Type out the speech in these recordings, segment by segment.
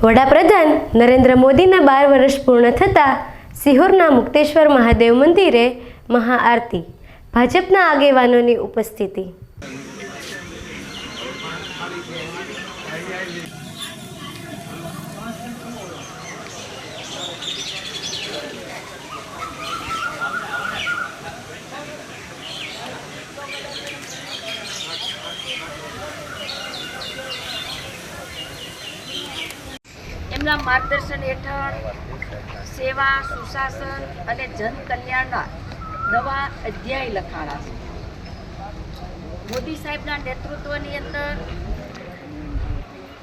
વડાપ્રધાન નરેન્દ્ર મોદીના 12 વર્ષ પૂર્ણ થતાં સિહોરના મુક્તેશ્વર મહાદેવ મંદિરે મહાઆરતી, ભાજપના આગેવાનોની ઉપસ્થિતિ। એમના માર્ગદર્શન હેઠળ સેવા, સુશાસન અને જનકલ્યાણના નવા અધ્યાય લખાણા છે। મોદી સાહેબના નેતૃત્વની અંદર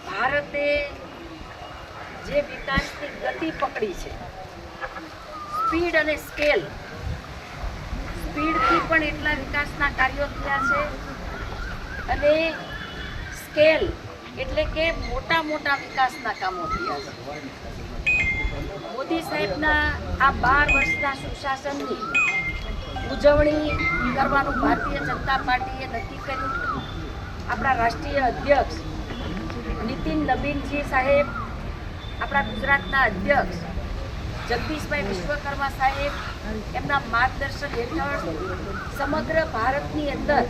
ભારતે જે વિકાસની ગતિ પકડી છે, સ્પીડ અને સ્કેલ, સ્પીડથી પણ એટલા વિકાસના કાર્યો થયા છે અને સ્કેલ એટલે કે મોટા મોટા વિકાસના કામો થયા છે। મોદી સાહેબના આ 12 વર્ષના સુશાસનની ઉજવણી કરવાનું ભારતીય જનતા પાર્ટીએ નક્કી કર્યું। આપણા રાષ્ટ્રીય અધ્યક્ષ નીતિન નબીનજી સાહેબ, આપણા ગુજરાતના અધ્યક્ષ જગદીશભાઈ વિશ્વકર્મા સાહેબ, એમના માર્ગદર્શન હેઠળ સમગ્ર ભારતની અંદર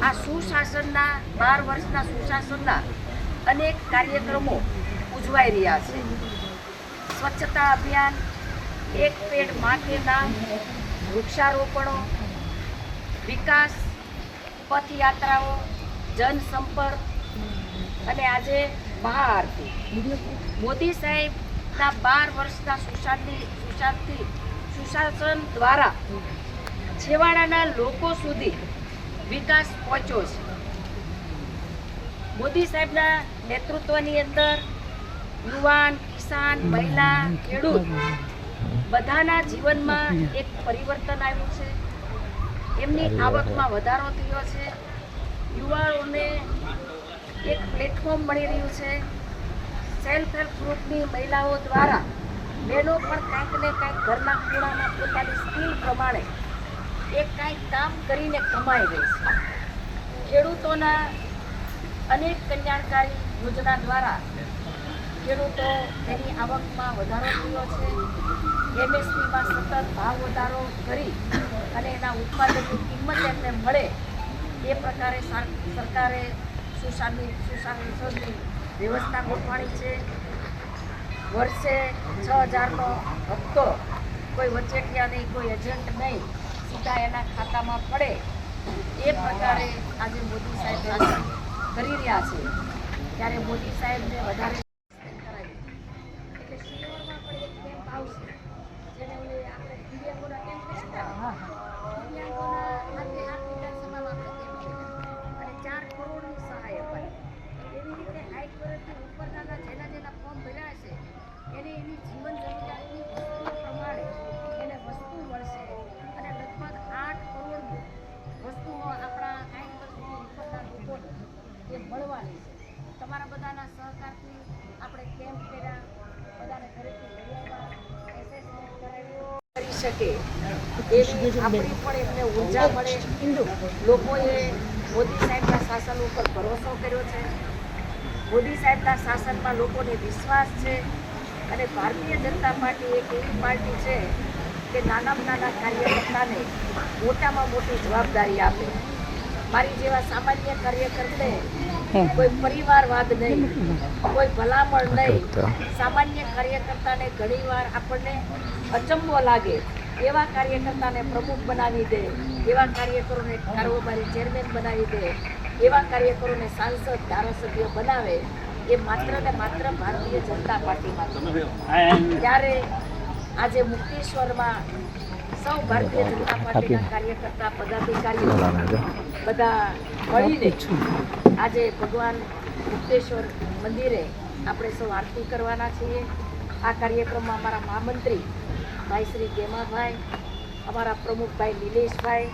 આ સુશાસનના 12 વર્ષના સુશાસનના અનેક કાર્યક્રમો ઉજવાઈ રહ્યા છે। સ્વચ્છતા અભિયાન, એક પેડ માં કે નામ, વૃક્ષારોપણો, વિકાસ, પથયાત્રાઓ, જનસંપર્ક અને આજે મહાઆરતી। મોદી સાહેબના 12 વર્ષના સુશાસન દ્વારા છેવાડાના લોકો સુધી વિકાસ પહોંચ્યો છે। મોદી સાહેબના નેતૃત્વની અંદર યુવાન, કિસાન, મહિલા, ખેડૂત બધાના જીવનમાં એક પરિવર્તન આવ્યું છે। એમની આવકમાં વધારો થયો છે। યુવાઓને એક પ્લેટફોર્મ મળી રહ્યું છે। સેલ્ફ હેલ્પ ગ્રુપની મહિલાઓ દ્વારા બહેનો પણ કાંઈક ને કાંઈક ઘરના ખૂણામાં પોતાની સ્કિલ પ્રમાણે એક કાંઈક કામ કરીને કમાઈ રહી છે। ખેડૂતોના અનેક કલ્યાણકારી યોજના દ્વારા ખેડૂતો તેની આવકમાં વધારો થયો છે। MSPમાં સતત ભાવ વધારો કરી અને એના ઉત્પાદનની કિંમત એમને મળે એ પ્રકારે સરકારે સુશાસનની વ્યવસ્થા ગોઠવાણી છે। વર્ષે 6,000નો હપ્તો, કોઈ વચેટિયા નહીં, કોઈ એજન્ટ નહીં, સીધા એના ખાતામાં પડે એ પ્રકારે આજે મોદી સાહેબ શાસન કરી રહ્યા છે। ત્યારે મોદી સાહેબને વધારે એટલે શિહોરમાં પણ એક કેમ્પ આવશે, જેને આપણે દિવ્યાંગોના કેમ્પ દિવ્યાંગોના આજે આ વિધાનસભામાં આપણે કેમ્પ કર્યા અને 4 કરોડની સહાય અપાઈ। એવી રીતે 60 વર્ષથી ઉપરના જેના ફોર્મ ભર્યા છે એને એની જીવન જરૂરિયાતની વસ્તુઓ પ્રમાણે એને વસ્તુ મળશે અને લગભગ 8 કરોડ વસ્તુઓ આપણા 60 વર્ષથી ઉપરના લોકોને એ મળવાની છે। તમારા બધાના સહકારથી આપણે કેમ્પ કર્યા, બધાને ઘરેથી લઈ આવ્યા, એસેસમેન્ટ કરાવ્યું કરી શકે એવી આપણી પણ એમને ઊર્જા મળે। લોકોએ મોદી સાહેબના શાસન ઉપર ભરોસો કર્યો છે। મોદી સાહેબના શાસનમાં લોકોને વિશ્વાસ છે અને ભારતીય જનતા પાર્ટી એક એવી પાર્ટી છે કે નાનામાં નાના કાર્યકર્તાને મોટામાં મોટી જવાબદારી આપે। મારી જેવા સામાન્ય કાર્યકર્તાને કોઈ પરિવારવાદ નહીં, કોઈ ભલામણ નહીં, સામાન્ય કાર્યકર્તાને ઘણીવાર આપણને અચંબો લાગે એવા કાર્યકર્તાને પ્રમુખ બનાવી દે, એવા કાર્યકરોને કારોબારી ચેરમેન બનાવી દે, એવા કાર્યકરોને સાંસદ, ધારાસભ્ય બનાવે એ માત્ર ને માત્ર ભારતીય જનતા પાર્ટીમાં છે। ત્યારે આજે મુક્તેશ્વરમાં સૌ ભારતીય જનતા પાર્ટીના કાર્યકર્તા, પદાધિકારીઓ બધા મળીને આજે ભગવાન મુક્તેશ્વર મંદિરે આપણે સૌ આરતી કરવાના છીએ। આ કાર્યક્રમમાં અમારા મહામંત્રી ભાઈ શ્રી ગેમાભાઈ, અમારા પ્રમુખભાઈ નિલેશભાઈ,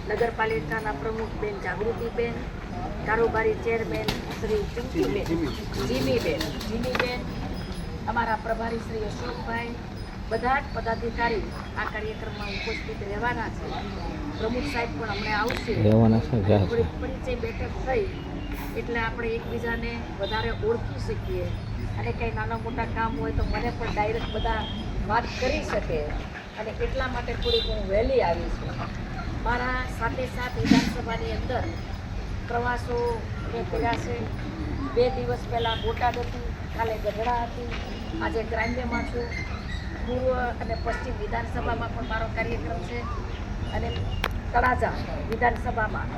નગરપાલિકાના પ્રમુખ બેન જાગૃતિબેન, કારોબારી ચેરમેન શ્રી જીમીબેન, અમારા પ્રભારી શ્રી અશોકભાઈ, બધા જ પદાધિકારી આ કાર્યક્રમમાં ઉપસ્થિત રહેવાના છે। પ્રમુખ સાહેબ પણ હમણાં આવશે, પરિચય બેઠક થઈ એટલે આપણે એકબીજાને વધારે ઓળખી શકીએ અને કંઈ નાના મોટા કામ હોય તો મને પણ ડાયરેક્ટ બધા વાત કરી શકે અને એટલા માટે થોડીક હું વહેલી આવી છું. મારા સાથે વિધાનસભાની અંદર પ્રવાસો મેં કર્યા છે. 2 દિવસ પહેલાં બોટાદ હતી, કાલે ગઢડા હતી, આજે ગ્રામ્યમાં છું. પૂર્વ અને પશ્ચિમ વિધાનસભામાં પણ મારો કાર્યક્રમ છે અને તળાજા વિધાનસભામાં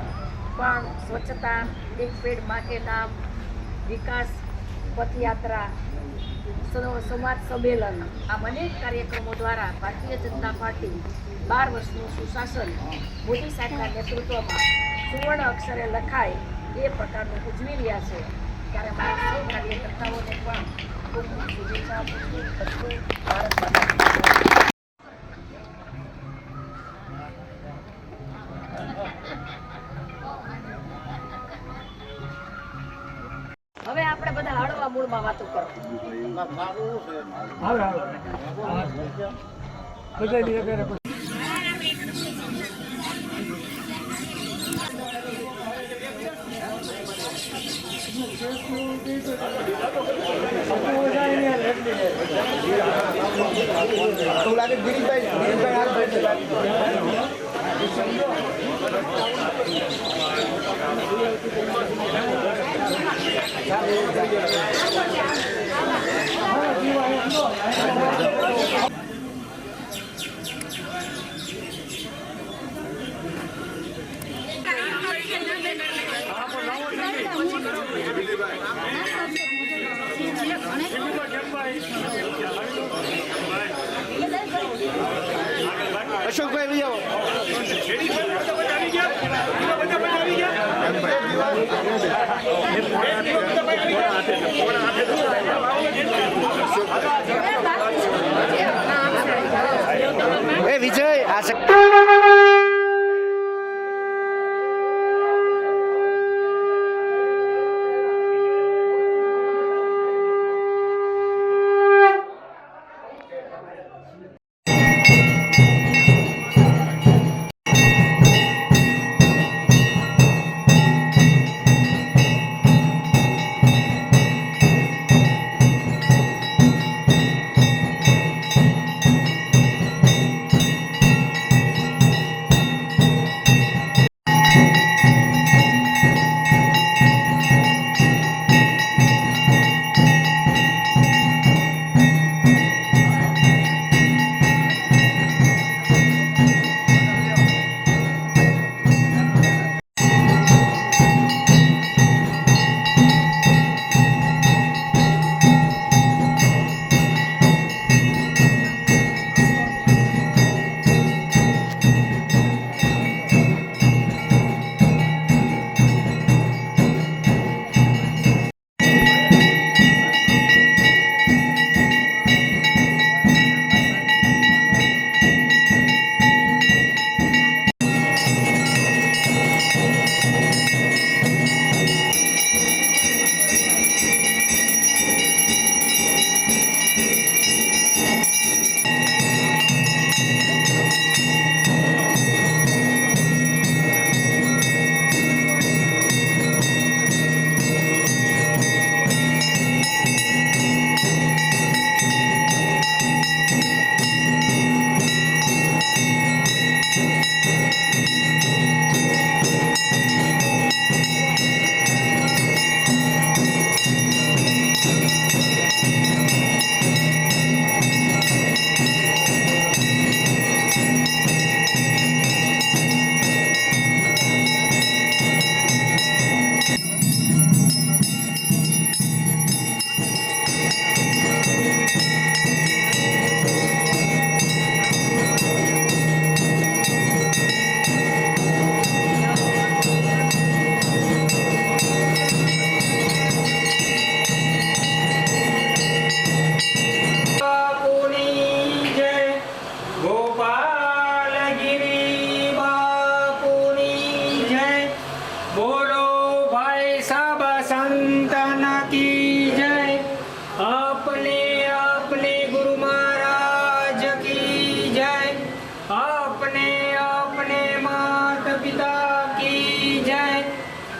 પણ સ્વચ્છતા, એક પેડ માં કે નામ, વિકાસ પથયાત્રા, સંવાદ સંમેલન, આ અનેક કાર્યક્રમો દ્વારા ભારતીય જનતા પાર્ટી 12 વર્ષનું સુશાસન મોદી સાહેબના નેતૃત્વમાં સુવર્ણ અક્ષરે લખાય એ પ્રકારનું ઉજવી રહ્યા છે. ત્યારે મારા સૌ કાર્યકર્તાઓને પણ ખૂબ ખૂબ શુભેચ્છા આપું છું. બધું ભારત માતા કી જય. હવે આપણે બધા હળવા મૂળમાં વાતો કરો. અશોકભાઈ ભી આવો. એ વિજય આ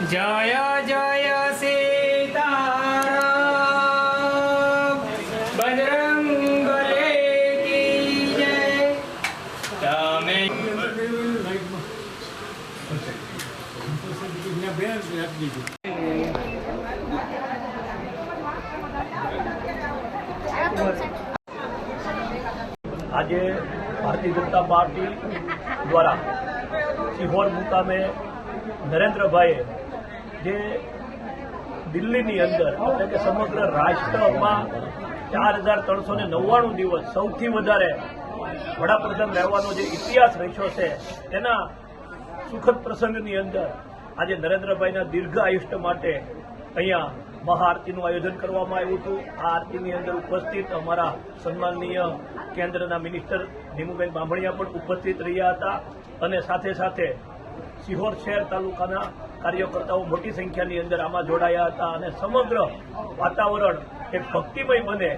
जय जय રાખી દીધું. આજે ભારતીય જનતા પાર્ટી દ્વારા સિહોર મુકામે નરેન્દ્રભાઈએ જે દિલ્હીની અંદર એટલે કે સમગ્ર રાષ્ટ્રમાં 4399 દિવસ સૌથી વધારે વડાપ્રધાન રહેવાનો જે ઇતિહાસ રચ્યો છે તેના સુખદ પ્રસંગની અંદર આજે નરેન્દ્રભાઈના દીર્ઘ આયુષ્ય માટે અહીંયા મહાઆરતીનું આયોજન કરવામાં આવ્યું હતું. આ આરતીની અંદર ઉપસ્થિત અમારા સન્માનનીય કેન્દ્રના મિનિસ્ટર નીમુબેન બાંભણિયા પણ ઉપસ્થિત રહ્યા હતા અને સાથે સાથે સિહોર શહેર તાલુકાના કાર્યકર્તાઓ મોટી સંખ્યાની અંદર આમાં જોડાયા હતા અને સમગ્ર વાતાવરણ એક ભક્તિમય બને,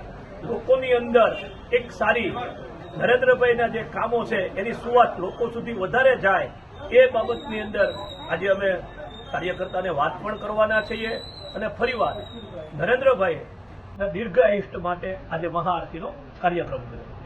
લોકોની અંદર એક સારી નરેન્દ્રભાઈના જે કામો છે એની સુવાત લોકો સુધી વધારે જાય એ બાબતની અંદર આજે અમે કાર્યકર્તાને વાત પણ કરવાના છીએ અને ફરીવાર નરેન્દ્રભાઈ દીર્ઘ આયુષ્ય માટે આજે મહાઆરતીનો કાર્યક્રમ કર્યો.